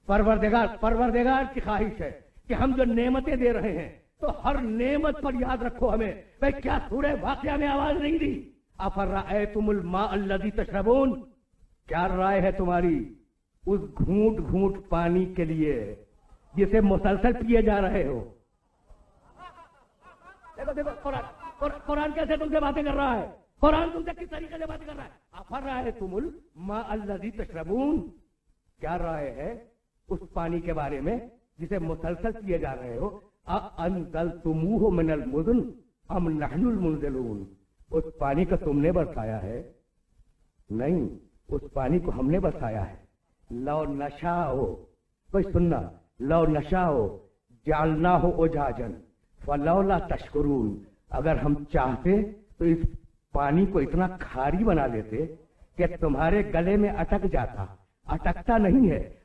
پروردگار کی خواہش ہے کہ ہم جو نعمتیں دے رہے ہیں تو ہر نعمت پر یاد رکھو ہمیں. بھائی کیا سورہ واقعہ میں آواز نہیں دی؟ افرأیتم الماء الذی تشربون، کیا رائے ہے تمہاری اس گھونٹ گھونٹ پانی کے لیے جسے مسلسل پیے جا رہے ہو؟ دیکھو دیکھو قرآن کیسے تم سے باتیں کر رہا ہے، قرآن تم سے کس طریقے سے باتیں کر رہا ہے. افرأیتم الماء الذی تشربون، کیا رائے ہے اس پانی کے بارے میں جسے مسلسل پیے جا رہے ہو. اَأَنزَلْتُمُوهُ مِنَ الْمُزْنِ أَمْ نَحْنُ الْمُنزِلُونَ، اس پانی کو تم نے برسایا ہے؟ نہیں، اس پانی کو ہم نے برسایا ہے. لو نشاء، کوئی سننا، لو نشاء جعلناہ اجاجا فلولا تشکرون، اگر ہم چاہتے تو اس پانی کو اتنا کھاری بنا دیتے کہ تمہارے گلے میں اٹک جاتا. اٹکتا نہیں ہے،